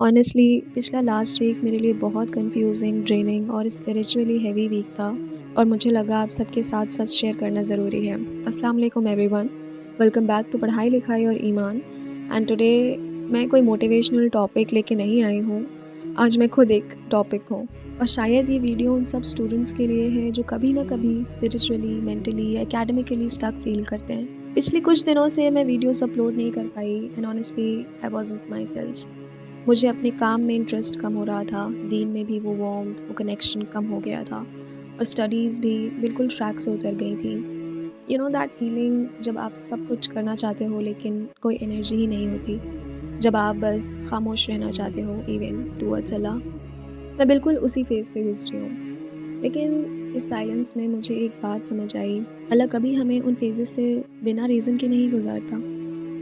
Honestly پچھلا last week میرے لیے بہت کنفیوزنگ، ڈریننگ اور اسپریچولی ہیوی ویک تھا، اور مجھے لگا آپ سب کے ساتھ شیئر کرنا ضروری ہے۔ السلام علیکم everyone, welcome back to پڑھائی لکھائی اور ایمان۔ اینڈ ٹوڈے میں کوئی موٹیویشنل ٹاپک لے کے نہیں آئی ہوں، آج میں خود ایک ٹاپک ہوں، اور شاید یہ ویڈیو ان سب اسٹوڈنٹس کے لیے ہے جو کبھی نہ کبھی اسپریچولی، مینٹلی یا اکیڈمیکلی اسٹک فیل کرتے ہیں۔ پچھلے کچھ دنوں سے میں ویڈیوز اپلوڈ نہیں کر پائی، and honestly I wasn't myself. مجھے اپنے کام میں انٹرسٹ کم ہو رہا تھا، دین میں بھی وہ وارمتھ، وہ کنیکشن کم ہو گیا تھا، اور اسٹڈیز بھی بالکل ٹریک سے اتر گئی تھیں۔ یو نو دیٹ فیلنگ جب آپ سب کچھ کرنا چاہتے ہو لیکن کوئی انرجی ہی نہیں ہوتی، جب آپ بس خاموش رہنا چاہتے ہو ایون ٹورڈز اللہ۔ میں بالکل اسی فیز سے گزری ہوں، لیکن اس سائلنس میں مجھے ایک بات سمجھ آئی، اللہ کبھی ہمیں ان فیزز سے بنا ریزن کے نہیں گزارتا۔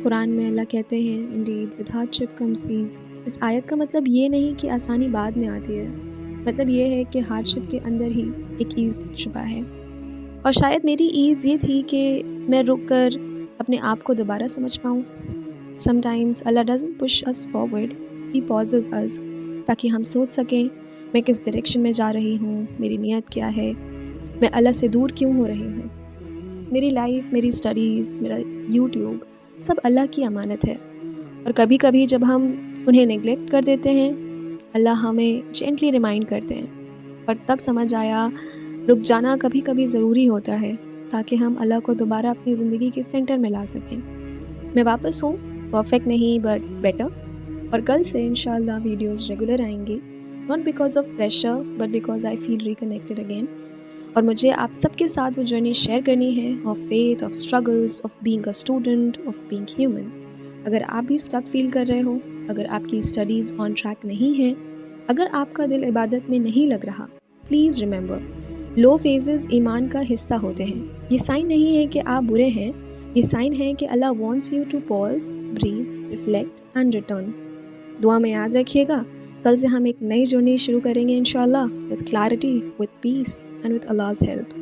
قرآن میں اللہ کہتے ہیں indeed with hardship comes ease. اس آیت کا مطلب یہ نہیں کہ آسانی بعد میں آتی ہے، مطلب یہ ہے کہ ہارڈشپ کے اندر ہی ایک ایز چھپا ہے۔ اور شاید میری ایز یہ تھی کہ میں رک کر اپنے آپ کو دوبارہ سمجھ پاؤں۔ Sometimes Allah doesn't push us forward, he pauses us, تاکہ ہم سوچ سکیں میں کس ڈائریکشن میں جا رہی ہوں، میری نیت کیا ہے، میں اللہ سے دور کیوں ہو رہی ہوں۔ میری لائف، میری اسٹڈیز، میرا یوٹیوب سب اللہ کی امانت ہے، اور کبھی کبھی جب ہم انہیں نیگلیکٹ کر دیتے ہیں، اللہ ہمیں جینٹلی ریمائنڈ کرتے ہیں، اور تب سمجھ آیا رک جانا کبھی کبھی ضروری ہوتا ہے تاکہ ہم اللہ کو دوبارہ اپنی زندگی کے سینٹر میں لا سکیں۔ میں واپس ہوں، پرفیکٹ نہیں بٹ بیٹر، اور کل سے انشاءاللہ ویڈیوز ریگولر آئیں گی، not because of pressure but because I feel reconnected again. اور مجھے آپ سب کے ساتھ وہ جرنی شیئر کرنی ہے، of faith, of struggles, of being a student, of being human. اگر آپ بھی اسٹک فیل کر رہے ہو، اگر آپ کی اسٹڈیز آن ٹریک نہیں ہیں، اگر آپ کا دل عبادت میں نہیں لگ رہا، پلیز ریممبر، لو فیزز ایمان کا حصہ ہوتے ہیں۔ یہ سائن نہیں ہے کہ آپ برے ہیں، یہ سائن ہے کہ Allah wants you to pause, breathe, reflect and return. دعا میں یاد رکھیے گا، کل سے ہم ایک نئی جرنی شروع کریں گے انشاءاللہ، with clarity, with peace and with Allah's help۔